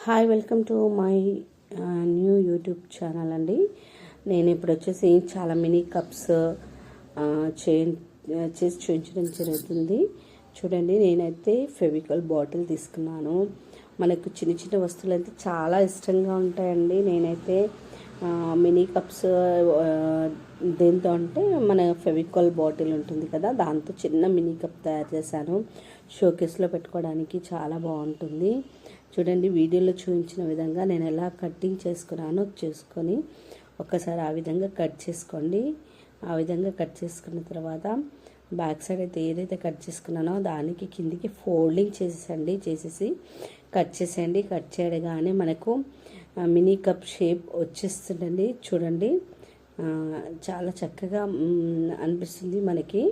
Hi, welcome to my new YouTube channel అండి. నేను ఇప్పుడు వచ్చేసి చాలా మినీ కప్స్ చేసి చూపించడం జరుగుతుంది. చూడండి, నేనైతే ఫెవికాల్ బాటిల్ తీసుకున్నాను. మనకు చిన్న చిన్న వస్తువులు అయితే చాలా ఇష్టంగా ఉంటాయండి. నేనైతే మినీ కప్స్ దేంతో అంటే మన ఫెవికాల్ బాటిల్ ఉంటుంది కదా, దాంతో చిన్న మినీ కప్ తయారు చేశాను. షోకేస్లో పెట్టుకోవడానికి చాలా బాగుంటుంది. చూడండి, వీడియోలో చూపించిన విధంగా నేను ఎలా కటింగ్ చేసుకొని ఒక్కసారి ఆ విధంగా కట్ చేసుకోండి. ఆ విధంగా కట్ చేసుకున్న తర్వాత బ్యాక్ సైడ్ అయితే ఏదైతే కట్ చేసుకున్నానో దానికి కిందికి ఫోల్డింగ్ చేసేసి కట్ చేసేయండి. కట్ చేయగానే మనకు మినీ కప్ షేప్ వచ్చేస్తుందండి. చూడండి, చాలా చక్కగా అనిపిస్తుంది, మనకి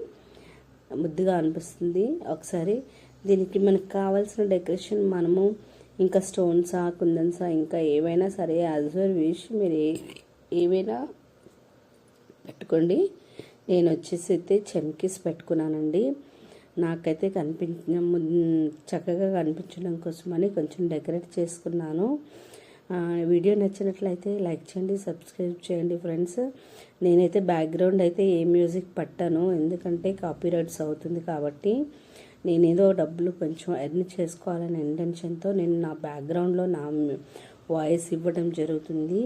ముద్దుగా అనిపిస్తుంది. ఒకసారి దీనికి మనకు కావాల్సిన డెకరేషన్ మనము ఇంకా స్టోన్సా, కుందన్సా, ఇంకా ఏవైనా సరే అబ్జర్వ్ చేసి మీరు ఏవైనా పెట్టుకోండి. నేను వచ్చేసి అయితే చెమ్కీస్ పెట్టుకున్నానండి. నాకైతే చక్కగా కనిపించడం కోసమని కొంచెం డెకరేట్ చేసుకున్నాను. వీడియో నచ్చినట్లయితే లైక్ చేయండి, సబ్స్క్రైబ్ చేయండి ఫ్రెండ్స్. నేనైతే బ్యాక్గ్రౌండ్ అయితే ఏ మ్యూజిక్ పట్టాను, ఎందుకంటే కాపీరైట్స్ అవుతుంది కాబట్టి. నేనేదో డబ్బులు కొంచెం ఎర్న్ చేసుకోవాలనే ఇంటెన్షన్తో నేను నా బ్యాక్గ్రౌండ్లో నా వాయిస్ ఇవ్వడం జరుగుతుంది.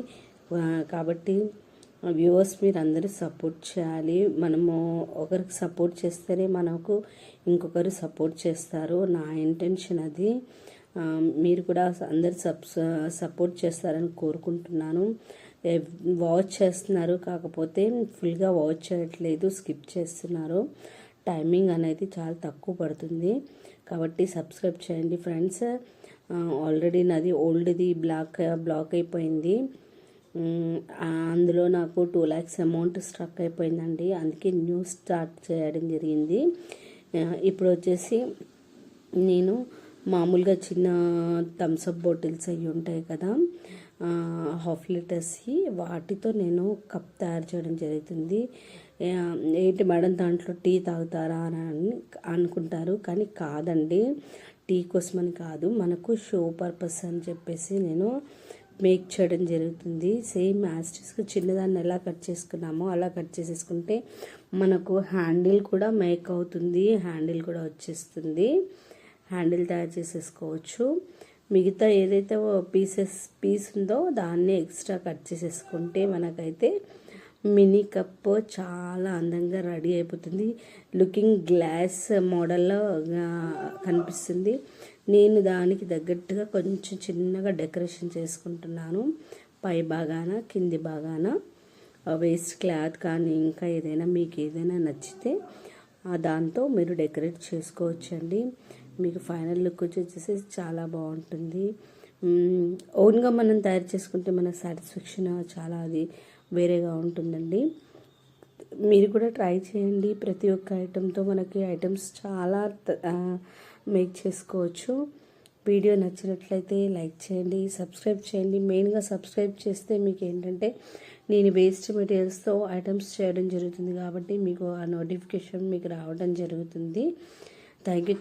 కాబట్టి వ్యూవర్స్, మీరు అందరూ సపోర్ట్ చేయాలి. మనము ఒకరికి సపోర్ట్ చేస్తేనే మనకు ఇంకొకరు సపోర్ట్ చేస్తారు. నా ఇంటెన్షన్ అది. మీరు కూడా అందరు సపోర్ట్ చేస్తారని కోరుకుంటున్నాను. వాచ్ చేస్తున్నారు, కాకపోతే ఫుల్గా వాచ్ చేయట్లేదు, స్కిప్ చేస్తున్నారు. టైమింగ్ అనేది చాలా తక్కువ పడుతుంది కాబట్టి సబ్స్క్రైబ్ చేయండి ఫ్రెండ్స్. ఆల్రెడీ నాది ఓల్డ్ది బ్లాక్ అయిపోయింది. అందులో నాకు 2 lakhs అమౌంట్ స్ట్రక్ అయిపోయిందండి. అందుకే న్యూ స్టార్ట్ చేయడం జరిగింది. ఇప్పుడు వచ్చేసి నేను మామూలుగా చిన్న థమ్స్అప్ బాటిల్స్ అవి ఉంటాయి కదా, 1/2 లీటర్స్, వాటితో నేను కప్ తయారు చేయడం జరుగుతుంది. ఏంటి మేడం, దాంట్లో టీ తాగుతారా అని అనుకుంటారు, కానీ కాదండి. టీ కోసమని కాదు, మనకు షో పర్పస్ అని చెప్పేసి నేను మేక్ చేయడం జరుగుతుంది. సేమ్ యాస్టిస్గా చిన్నదాన్ని ఎలా కట్ చేసుకున్నామో అలా కట్ చేసేసుకుంటే మనకు హ్యాండిల్ కూడా మేక్ అవుతుంది, హ్యాండిల్ కూడా వచ్చేస్తుంది. హ్యాండిల్ తయారు చేసేసుకోవచ్చు. మిగతా ఏదైతే పీస్ ఉందో దాన్ని ఎక్స్ట్రా కట్ చేసేసుకుంటే మనకైతే మినీ కప్ చాలా అందంగా రెడీ అయిపోతుంది. లుకింగ్ గ్లాస్ మోడల్లో కనిపిస్తుంది. నేను దానికి తగ్గట్టుగా కొంచెం చిన్నగా డెకరేషన్ చేసుకుంటున్నాను. పై భాగాన, కింది భాగాన వేస్ట్ క్లాత్ కానీ ఇంకా ఏదైనా మీకు ఏదైనా నచ్చితే దాంతో మీరు డెకరేట్ చేసుకోవచ్చండి. మీకు ఫైనల్ లుక్ వచ్చేసి చాలా బాగుంటుంది. ఓన్గా మనం తయారు చేసుకుంటే మన సాటిస్ఫాక్షన్ చాలా అది వేరేగా ఉంటుందండి. మీరు కూడా ట్రై చేయండి. ప్రతి ఒక్క ఐటెంతో మనకి ఐటమ్స్ చాలా మేక్ చేసుకోవచ్చు. వీడియో నచ్చినట్లయితే లైక్ చేయండి, సబ్స్క్రైబ్ చేయండి. మెయిన్గా సబ్స్క్రైబ్ చేస్తే మీకు ఏంటంటే నేను వేస్ట్ మెటీరియల్స్తో ఐటమ్స్ చేయడం జరుగుతుంది కాబట్టి మీకు ఆ నోటిఫికేషన్ మీకు రావడం జరుగుతుంది. Thank you.